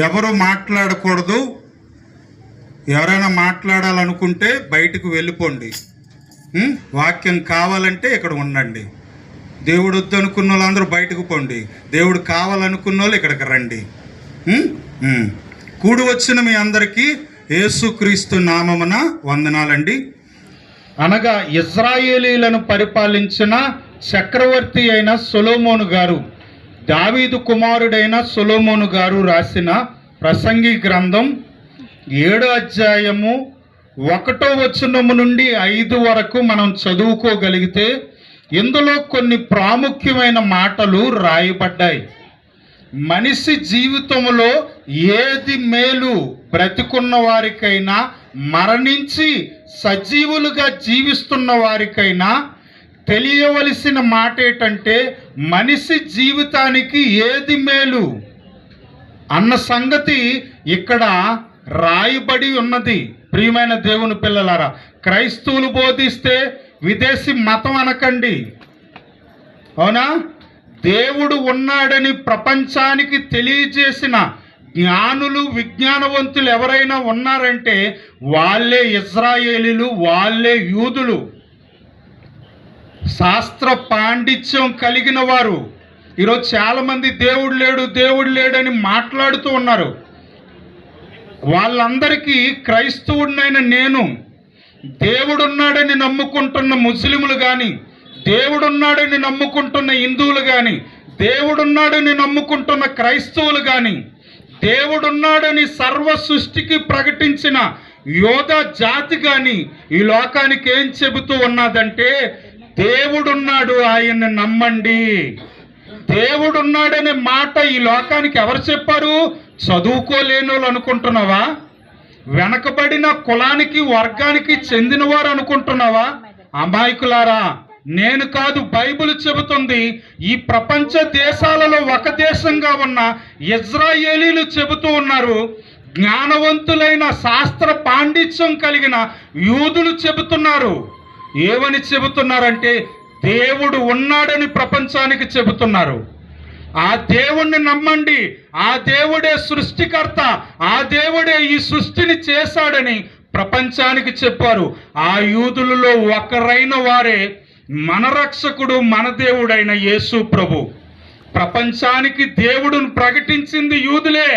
ఎవరు మాట్లాడకూడదు. ఎవరైనా మాట్లాడాలనుకుంటే బయటకు వెళ్ళిపోండి. వాక్యం కావాలంటే ఇక్కడ ఉండండి. దేవుడు వద్దనుకున్న వాళ్ళందరూ బయటకు పోండి. దేవుడు కావాలనుకున్న వాళ్ళు ఇక్కడికి రండి. కూడి వచ్చిన మీ అందరికీ యేసుక్రీస్తు నామమున వందనాలండి. అనగా ఇజ్రాయేలీలను పరిపాలించిన చక్రవర్తి అయిన సొలొమోను గారు, దావీదు కుమారుడైన సొలొమోను గారు రాసిన ప్రసంగి గ్రంథం 7వ అధ్యాయము 1వ వచనము నుండి 5 వరకు మనం చదువుకోగలిగితే ఇందులో కొన్ని ప్రాముఖ్యమైన మాటలు రాయబడ్డాయి. మనిషి జీవితంలో ఏది మేలు, బ్రతికున్న వారికైనా మరణించి సజీవులుగా జీవిస్తున్న వారికైనా తెలియవలసిన మాట ఏంటంటే మనిషి జీవితానికి ఏది మేలు అన్న సంగతి ఇక్కడ రాయబడి ఉన్నది. ప్రియమైన దేవుని పిల్లలారా, క్రైస్తవులు బోధిస్తే విదేశీ మతం అనకండి, అవునా? దేవుడు ఉన్నాడని ప్రపంచానికి తెలియజేసిన జ్ఞానులు, విజ్ఞానవంతులు ఎవరైనా ఉన్నారంటే వాళ్ళే ఇజ్రాయేలీలు, వాళ్ళే యూదులు. శాస్త్ర పాండిత్యం కలిగిన వారు. ఈరోజు చాలామంది దేవుడు లేడు, దేవుడు లేడని మాట్లాడుతూ ఉన్నారు. వాళ్ళందరికీ క్రైస్తవుడినైన నేను, దేవుడున్నాడని నమ్ముకుంటున్న ముస్లింలు కానీ, దేవుడున్నాడని నమ్ముకుంటున్న హిందువులు కానీ, దేవుడున్నాడని నమ్ముకుంటున్న క్రైస్తవులు కానీ, దేవుడున్నాడని సర్వ సృష్టికి ప్రకటించిన యోధ జాతి కానీ ఈ లోకానికి ఏం చెబుతూ ఉన్నదంటే దేవుడున్నాడు, ఆయన్ని నమ్మండి. దేవుడున్నాడనే మాట ఈ లోకానికి ఎవరు చెప్పారు? చదువుకోలేని వాళ్ళు అనుకుంటున్నావా? వెనకబడిన కులానికి, వర్గానికి చెందినవారు అనుకుంటున్నావా? అమాయకులారా, నేను కాదు, బైబిల్ చెబుతుంది. ఈ ప్రపంచ దేశాలలో ఒక దేశంగా ఉన్న ఇజ్రాయేలీలు చెబుతూ ఉన్నారు. జ్ఞానవంతులైన శాస్త్ర పాండిత్యం కలిగిన యూదులు చెబుతున్నారు. ఏమని చెబుతున్నారంటే దేవుడు ఉన్నాడని ప్రపంచానికి చెబుతున్నారు. ఆ దేవుణ్ణి నమ్మండి, ఆ దేవుడే సృష్టికర్త, ఆ దేవుడే ఈ సృష్టిని చేశాడని ప్రపంచానికి చెప్పారు. ఆ యూదులలో ఒకరైన వారే మన రక్షకుడు, మన దేవుడైన యేసు ప్రభు. ప్రపంచానికి దేవుడును ప్రకటించింది యూదులే.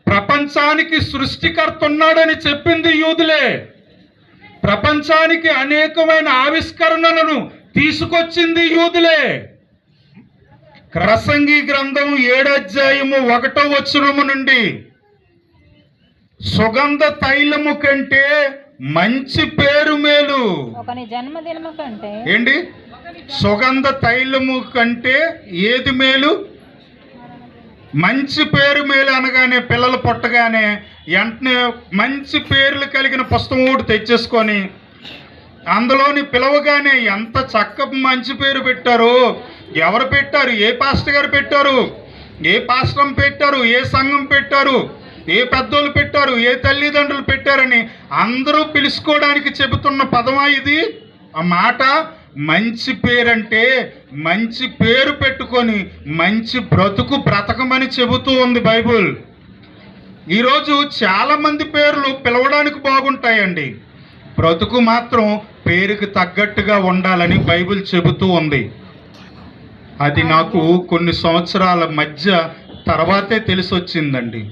ప్రపంచానికి సృష్టికర్త ఉన్నాడని చెప్పింది యూదులే. ప్రపంచానికి అనేకమైన ఆవిష్కరణలను తీసుకొచ్చింది యూదులే. ప్రసంగి గ్రంథం 7వ అధ్యాయము 1వ వచనము నుండి సుగంధ తైలము కంటే మంచి పేరు మేలు. ఒకని జన్మదినము కంటే ఏంటి? సుగంధ తైలము కంటే ఏది మేలు? మంచి పేరు మేలు అనగానే పిల్లలు పుట్టగానే వెంటనే మంచి పేర్లు కలిగిన పుస్తకం ఒకటి తెచ్చేసుకొని అందులోని పిలవగానే ఎంత చక్క మంచి పేరు పెట్టారు. ఎవరు పెట్టారు? ఏ పాస్టర్ గారు పెట్టారు? ఏ పాస్టరం పెట్టారు? ఏ సంఘం పెట్టారు? ఏ పెద్దోళ్ళు పెట్టారు? ఏ తల్లిదండ్రులు పెట్టారని అందరూ పిలుచుకోవడానికి చెబుతున్న పదమా ఇది? ఆ మాట మంచి పేరంటే మంచి పేరు పెట్టుకొని మంచి బ్రతుకు బ్రతకమని చెబుతూ ఉంది బైబుల్. ఈరోజు చాలామంది పేర్లు పిలవడానికి బాగుంటాయండి, బ్రతుకు మాత్రం పేరుకి తగ్గట్టుగా ఉండాలని బైబిల్ చెబుతూ ఉంది. అది నాకు కొన్ని సంవత్సరాల మధ్య తర్వాతే తెలిసొచ్చిందండి.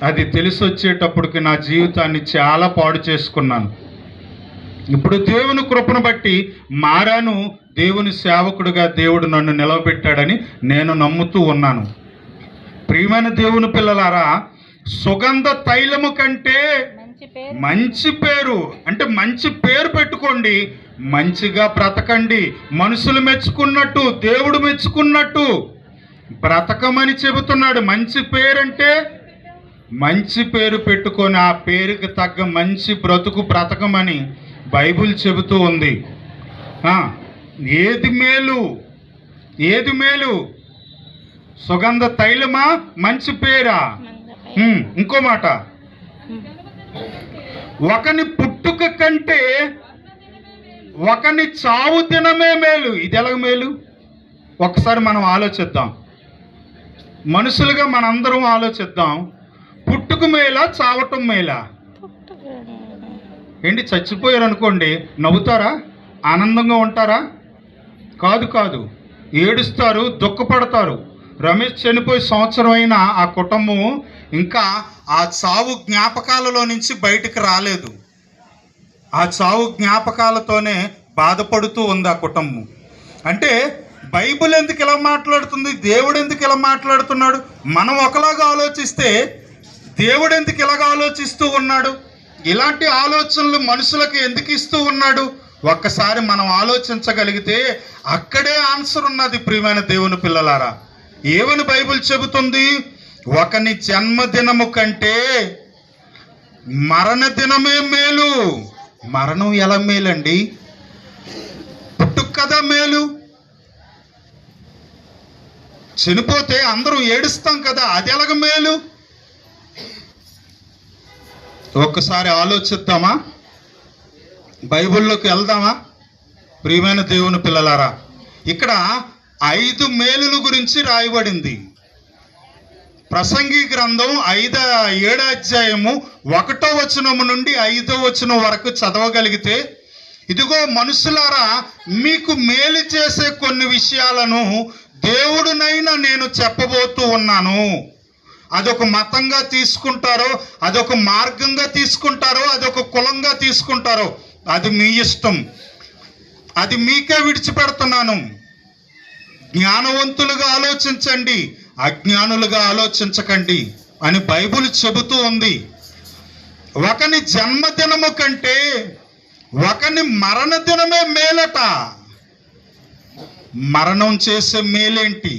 అది తెలిసొచ్చేటప్పటికి నా జీవితాన్ని చాలా పాడు చేసుకున్నాను. ఇప్పుడు దేవుని కృపను బట్టి మారాను. దేవుని సేవకుడిగా దేవుడు నన్ను నిలవబెట్టాడని నేను నమ్ముతూ ఉన్నాను. ప్రియమైన దేవుని పిల్లలారా, సుగంధ తైలము కంటే మంచి పేరు అంటే మంచి పేరు పెట్టుకోండి, మంచిగా బ్రతకండి, మనుషులు మెచ్చుకున్నట్టు, దేవుడు మెచ్చుకున్నట్టు బ్రతకమని చెబుతున్నాడు. మంచి పేరంటే మంచి పేరు పెట్టుకొని ఆ పేరుకి తగ్గ మంచి బ్రతుకు బ్రతకమని బైబిల్ చెబుతూ ఉంది. ఏది మేలు? ఏది మేలు? సుగంధ తైలమా, మంచి పేరా? ఇంకో మాట, ఒకని పుట్టుక కంటే ఒకని చావు దినమే మేలు. ఇది ఎలాగ మేలు? ఒకసారి మనం ఆలోచిద్దాం. మనుషులుగా మనందరం ఆలోచిద్దాం. పుట్టుకు మేలా చావటం మేలా? ఏంటి, చచ్చిపోయారు అనుకోండి నవ్వుతారా, ఆనందంగా ఉంటారా? కాదు కాదు, ఏడుస్తారు, దుఃఖపడతారు. రమేష్ చనిపోయి సంవత్సరం అయినా ఆ కుటుంబం ఇంకా ఆ చావు జ్ఞాపకాలలో నుంచి బయటికి రాలేదు. ఆ చావు జ్ఞాపకాలతోనే బాధపడుతూ ఉంది ఆ కుటుంబం. అంటే బైబిల్ ఎందుకు ఇలా మాట్లాడుతుంది, దేవుడు ఎందుకు ఇలా మాట్లాడుతున్నాడు? మనం ఒకలాగా ఆలోచిస్తే దేవుడు ఎందుకు ఇలాగ ఆలోచిస్తూ ఉన్నాడు? ఇలాంటి ఆలోచనలు మనుషులకు ఎందుకు ఇస్తూ ఉన్నాడు? ఒక్కసారి మనం ఆలోచించగలిగితే అక్కడే ఆన్సర్ ఉన్నది. ప్రియమైన దేవుని పిల్లలారా, ఏమని బైబిల్ చెబుతుంది? ఒకని జన్మదినము కంటే మరణ దినమే మేలు. మరణం ఎలా మేలండి? పుట్టుక కదా మేలు. చనిపోతే అందరూ ఏడుస్తాం కదా, అది ఎలాగ మేలు? ఒక్కసారి ఆలోచిద్దామా? బైబిల్లోకి వెళ్దామా? ప్రియమైన దేవుని పిల్లలారా, ఇక్కడ 5 మేలుల గురించి రాయబడింది. ప్రసంగి గ్రంథం 7వ అధ్యాయము 1వ వచనము నుండి 5వ వచనం వరకు చదవగలిగితే, ఇదిగో మనుషులారా, మీకు మేలు చేసే కొన్ని విషయాలను దేవుడునైనా నేను చెప్పబోతూ ఉన్నాను. అదొక మతంగా తీసుకుంటారో, అదొక మార్గంగా తీసుకుంటారో, అదొక కులంగా తీసుకుంటారో అది మీ ఇష్టం. అది మీకే విడిచిపెడుతున్నాను. జ్ఞానవంతులుగా ఆలోచించండి, అజ్ఞానులుగా ఆలోచించకండి అని బైబిల్ చెబుతూ ఉంది. ఒకని జన్మదినము కంటే ఒకని మరణ దినమే మేలట. మరణం చేసే మేలేంటి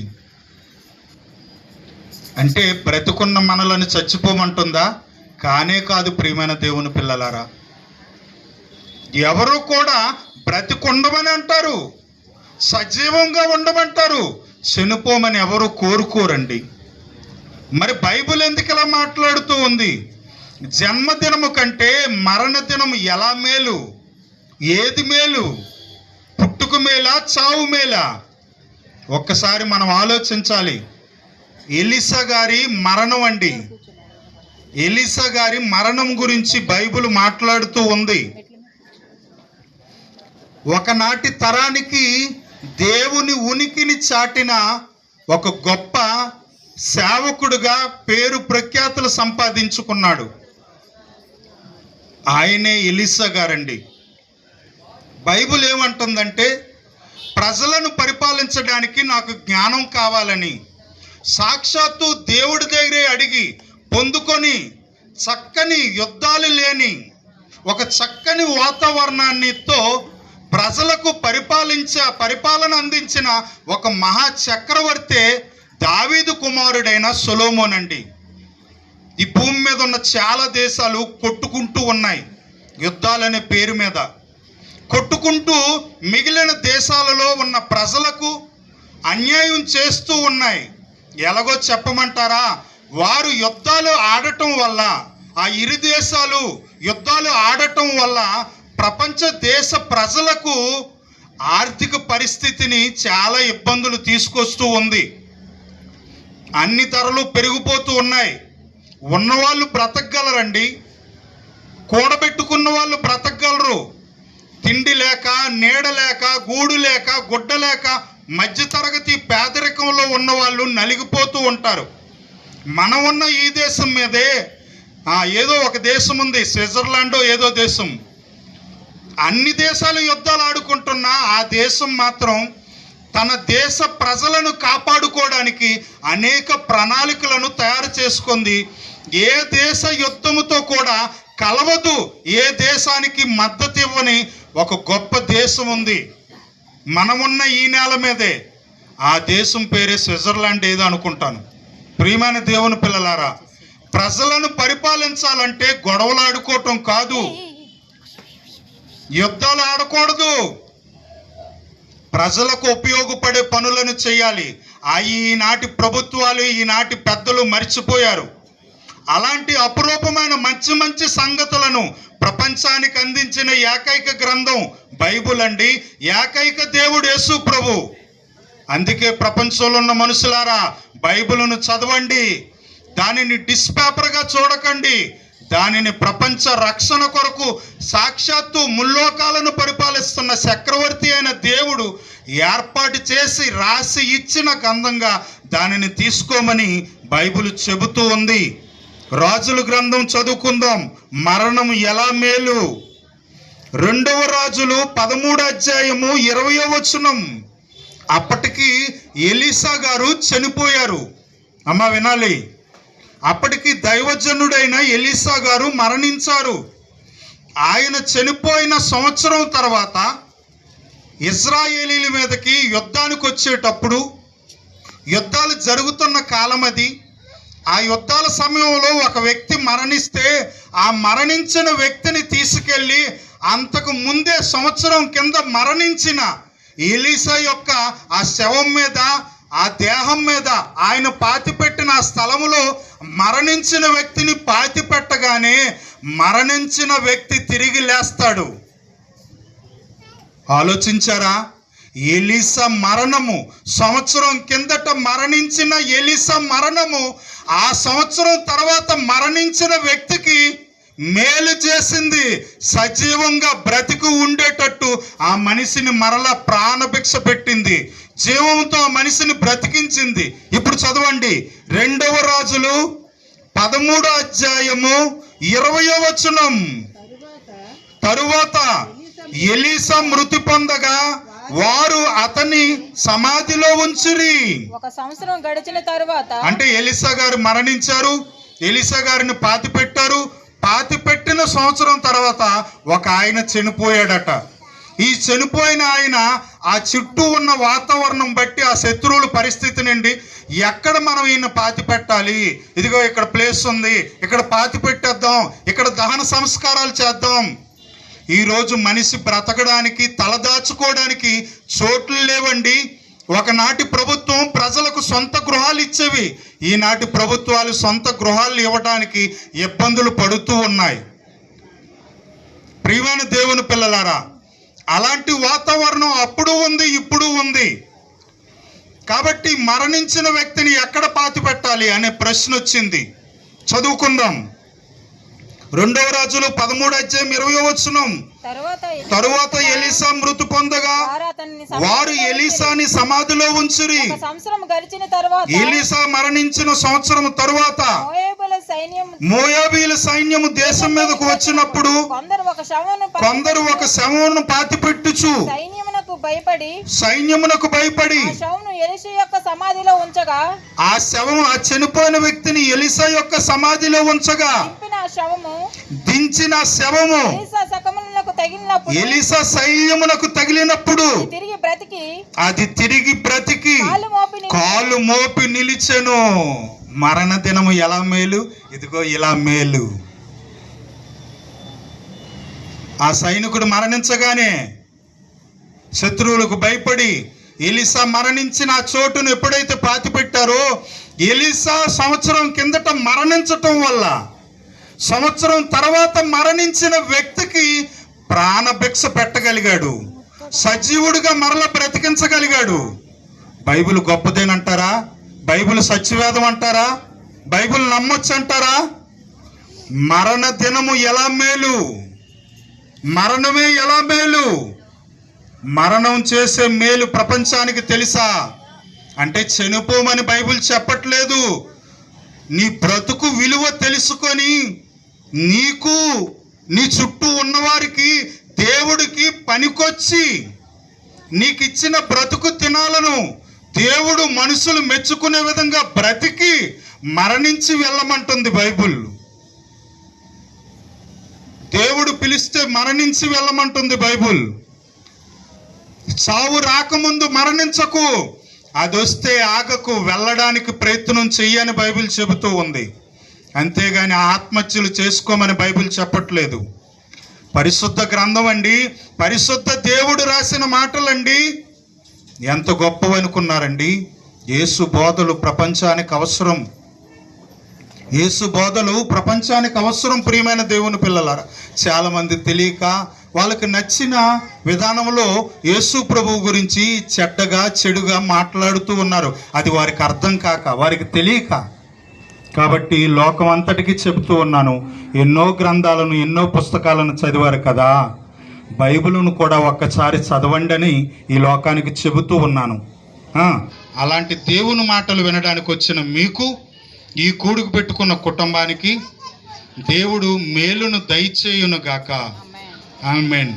అంటే బ్రతుకున్న మనలను చచ్చిపోమంటుందా? కానే కాదు. ప్రియమైన దేవుని పిల్లలారా, ఎవరు కూడా బ్రతికుండమని అంటారు, సజీవంగా ఉండమంటారు, చనిపోమని ఎవరు కోరుకోరండి. మరి బైబిల్ ఎందుకు ఇలా మాట్లాడుతూ ఉంది? జన్మదినము కంటే మరణ దినము ఎలా మేలు? ఏది మేలు? పుట్టుకు మేలా, చావు మేలా? ఒక్కసారి మనం ఆలోచించాలి. ఎలీసా గారి మరణం అండి. ఎలీసా గారి మరణం గురించి బైబిల్ మాట్లాడుతూ ఉంది. ఒకనాటి తరానికి దేవుని ఉనికిని చాటిన ఒక గొప్ప సేవకుడుగా పేరు ప్రఖ్యాతులు సంపాదించుకున్నాడు. ఆయనే ఎలీసా గారండి. బైబిల్ ఏమంటుందంటే, ప్రజలను పరిపాలించడానికి నాకు జ్ఞానం కావాలని సాక్షాత్తు దేవుడి దగ్గరే అడిగి పొందుకొని, చక్కని యుద్ధాలు లేని ఒక చక్కని వాతావరణాన్నితో ప్రజలకు పరిపాలన అందించిన ఒక మహా చక్రవర్తే దావీదు కుమారుడైన సొలొమోన్ అండి. ఈ భూమి మీద ఉన్న చాలా దేశాలు కొట్టుకుంటూ ఉన్నాయి, యుద్ధాలనే పేరు మీద కొట్టుకుంటూ మిగిలిన దేశాలలో ఉన్న ప్రజలకు అన్యాయం చేస్తూ ఉన్నాయి. ఎలాగో చెప్పమంటారా? వారు యుద్ధాలు ఆడటం వల్ల, ఆ ఇరు దేశాలు యుద్ధాలు ఆడటం వల్ల ప్రపంచ దేశ ప్రజలకు ఆర్థిక పరిస్థితిని చాలా ఇబ్బందులు తీసుకొస్తూ ఉంది. అన్ని ధరలు పెరిగిపోతూ ఉన్నాయి. ఉన్నవాళ్ళు బ్రతకగలరండి, కూడబెట్టుకున్న వాళ్ళు బ్రతకగలరు. తిండి లేక, నీడ లేక, గూడు లేక, గుడ్డ లేక మధ్యతరగతి పేదరికంలో ఉన్న వాళ్ళు నలిగిపోతూ ఉంటారు. మనం ఉన్న ఈ దేశం మీదే ఏదో ఒక దేశం ఉంది, స్విట్జర్లాండ్ ఏదో దేశం. అన్ని దేశాలు యుద్ధాలు ఆడుకుంటున్నా ఆ దేశం మాత్రం తన దేశ ప్రజలను కాపాడుకోవడానికి అనేక ప్రణాళికలను తయారు చేసుకుంది. ఏ దేశ యుద్ధముతో కూడా కలవదు, ఏ దేశానికి మద్దతు ఇవ్వని ఒక గొప్ప దేశం ఉంది. మనమున్న ఈ నేల మీదే. ఆ దేశం పేరే స్విట్జర్లాండ్ ఏదో అనుకుంటాను. ప్రియమైన దేవుని పిల్లలారా, ప్రజలను పరిపాలించాలంటే గొడవలు ఆడుకోవటం కాదు, యుద్ధాలు ఆడకూడదు. ప్రజలకు ఉపయోగపడే పనులను చేయాలి. ఈనాటి ప్రభుత్వాలు, ఈనాటి పెద్దలు మర్చిపోయారు. అలాంటి అపురూపమైన మంచి మంచి సంగతులను ప్రపంచానికి అందించిన ఏకైక గ్రంథం బైబిల్ అండి. ఏకైక దేవుడు యేసు ప్రభు. అందుకే ప్రపంచంలో ఉన్న మనుషులారా, బైబిలును చదవండి, దానిని డిస్పేపర్గా చూడకండి, దానిని ప్రపంచ రక్షణ కొరకు సాక్షాత్తు ముల్లోకాలను పరిపాలిస్తున్న చక్రవర్తి అయిన దేవుడు ఏర్పాటు చేసి రాసి ఇచ్చిన గ్రంథంగా దానిని తీసుకోమని బైబిల్ చెబుతూ ఉంది. రాజుల గ్రంథం చదువుకుందాం. మరణం ఎలా మేలు. 2వ రాజులు 13వ అధ్యాయము 20వ వచనం. అప్పటికి ఎలీసా గారు చనిపోయారు. అమ్మ వినాలి, అప్పటికి దైవజనుడైన ఎలీసా గారు మరణించారు. ఆయన చనిపోయిన సంవత్సరం తర్వాత ఇశ్రాయేలీల మీదకి యుద్ధానికి వచ్చేటప్పుడు, యుద్ధాలు జరుగుతున్న కాలం అది, ఆ యుద్ధాల సమయంలో ఒక వ్యక్తి మరణిస్తే ఆ మరణించిన వ్యక్తిని తీసుకెళ్ళి అంతకు ముందే సంవత్సరం కింద మరణించిన ఎలీసా యొక్క ఆ శవం మీద, ఆ దేహం మీద ఆయన పాతిపెట్టిన ఆ స్థలములో మరణించిన వ్యక్తిని పాతిపెట్టగానే మరణించిన వ్యక్తి తిరిగి లేస్తాడు. ఆలోచించారా? ఎలీసా మరణము, సంవత్సరం కిందట మరణించిన ఎలీసా మరణము ఆ సంవత్సరం తర్వాత మరణించిన వ్యక్తికి మేలు చేసింది. సజీవంగా బ్రతికి ఉండేటట్టు ఆ మనిషిని మరలా ప్రాణభిక్ష పెట్టింది, జీవంతో ఆ మనిషిని బ్రతికించింది. ఇప్పుడు చదవండి, 2వ రాజులు 13వ అధ్యాయము 20వ వచనం. తరువాత ఎలీసా మృతి పొందగా వారు అతని సమాధిలో ఉంచిరి. ఒక సంవత్సరం గడిచిన తరువాత, అంటే ఎలీసా గారు మరణించారు, ఎలీసా గారిని పాతి పెట్టారు. పాతి పెట్టిన సంవత్సరం తర్వాత ఒక ఆయన చనిపోయాడట. ఈ చనిపోయిన ఆయన ఆ చుట్టూ ఉన్న వాతావరణం బట్టి, ఆ శత్రువుల పరిస్థితి నుండి ఎక్కడ మనం ఈయన పాతి పెట్టాలి, ఇదిగో ఇక్కడ ప్లేస్ ఉంది, ఇక్కడ పాతి పెట్టేద్దాం, ఇక్కడ దహన సంస్కారాలు చేద్దాం. ఈరోజు మనిషి బ్రతకడానికి, తలదాచుకోవడానికి చోట్లు లేవండి. ఒకనాటి ప్రభుత్వం ప్రజలకు సొంత గృహాలు ఇచ్చేవి. ఈనాటి ప్రభుత్వాలు సొంత గృహాలు ఇవ్వడానికి ఇబ్బందులు పడుతూ ఉన్నాయి. ప్రియమైన దేవుని పిల్లలారా, అలాంటి వాతావరణం అప్పుడు ఉంది, ఇప్పుడు ఉంది. కాబట్టి మరణించిన వ్యక్తిని ఎక్కడ పాతి పెట్టాలి అనే ప్రశ్న వచ్చింది. చదువుకుందాం. 2వ రాజులు 13వ అధ్యాయం 20వ వచనం. తరువాత ఎలీసా మృతి పొందగా వారు ఎలీసాని సమాధిలో ఉంచిరి. ఎలీసా మరణించిన సంవత్సరం తరువాత మోయాబీల సైన్యము దేశం మీదకు వచ్చినప్పుడు కొందరు ఒక శవమును పాతిపెట్టుచు సైన్యమునకు భయపడి ఆ శవం, ఆ చనిపోయిన వ్యక్తిని ఎలీసా యొక్క సమాధిలో ఉంచగా దించిన శవము ఎలీసా సైన్యమునకు తగిలినప్పుడు అది తిరిగి బ్రతికి కాలు మోపి నిలిచెను. మరణ దినము ఎలా మేలు, ఇదిగో ఇలా మేలు. ఆ సైనికుడు మరణించగానే శత్రువులకు భయపడి ఎలీసా మరణించిన ఆ చోటును ఎప్పుడైతే పాతి పెట్టారో, ఎలీసా సంవత్సరం కిందట మరణించటం వల్ల సంవత్సరం తర్వాత మరణించిన వ్యక్తికి ప్రాణభిక్ష పెట్టగలిగాడు, సజీవుడిగా మరల బ్రతికించగలిగాడు. బైబిల్ గొప్పదేనంటారా? బైబిల్ సత్యవేదం అంటారా? బైబిల్ నమ్మొచ్చు అంటారా? మరణ దినము ఎలా మేలు, మరణమే ఎలా మేలు. మరణం చేసే మేలు ప్రపంచానికి తెలుసా? అంటే చనిపోమని బైబిల్ చెప్పట్లేదు. నీ బ్రతుకు విలువ తెలుసుకొని నీకు, నీ చుట్టూ ఉన్నవారికి, దేవుడికి పనికొచ్చి నీకు ఇచ్చిన బ్రతుకు దినాలను దేవుడు మనుషులు మెచ్చుకునే విధంగా బ్రతికి మరణించి వెళ్ళమంటుంది బైబిల్. దేవుడు పిలిస్తే మరణించి వెళ్ళమంటుంది బైబిల్. చావు రాకముందు మరణించకు, అది వస్తే ఆగకు, వెళ్ళడానికి ప్రయత్నం చెయ్యని బైబిల్ చెబుతూ ఉంది. అంతేగాని ఆత్మహత్యలు చేసుకోమని బైబిల్ చెప్పట్లేదు. పరిశుద్ధ గ్రంథం అండి, పరిశుద్ధ దేవుడు రాసిన మాటలండి. ఎంత గొప్పవనుకున్నారండి. యేసు బోధలు ప్రపంచానికి అవసరం. యేసు బోధలు ప్రపంచానికి అవసరం. ప్రియమైన దేవుని పిల్లలారా, చాలామంది తెలియక వాళ్ళకి నచ్చిన విధానంలో యేసు ప్రభువు గురించి చెడ్డగా చెడుగా మాట్లాడుతూ ఉన్నారు. అది వారికి అర్థం కాక, వారికి తెలియక. కాబట్టి లోకం అంతటికి చెబుతూ ఉన్నాను, ఎన్నో గ్రంథాలను ఎన్నో పుస్తకాలను చదివారు కదా, బైబిలును కూడా ఒక్కసారి చదవండి అని ఈ లోకానికి చెబుతూ ఉన్నాను. అలాంటి దేవుని మాటలు వినడానికి వచ్చిన మీకు, ఈ కూడుకు పెట్టుకున్న కుటుంబానికి దేవుడు మేలును దయచేయునుగాక. ఆమేన్.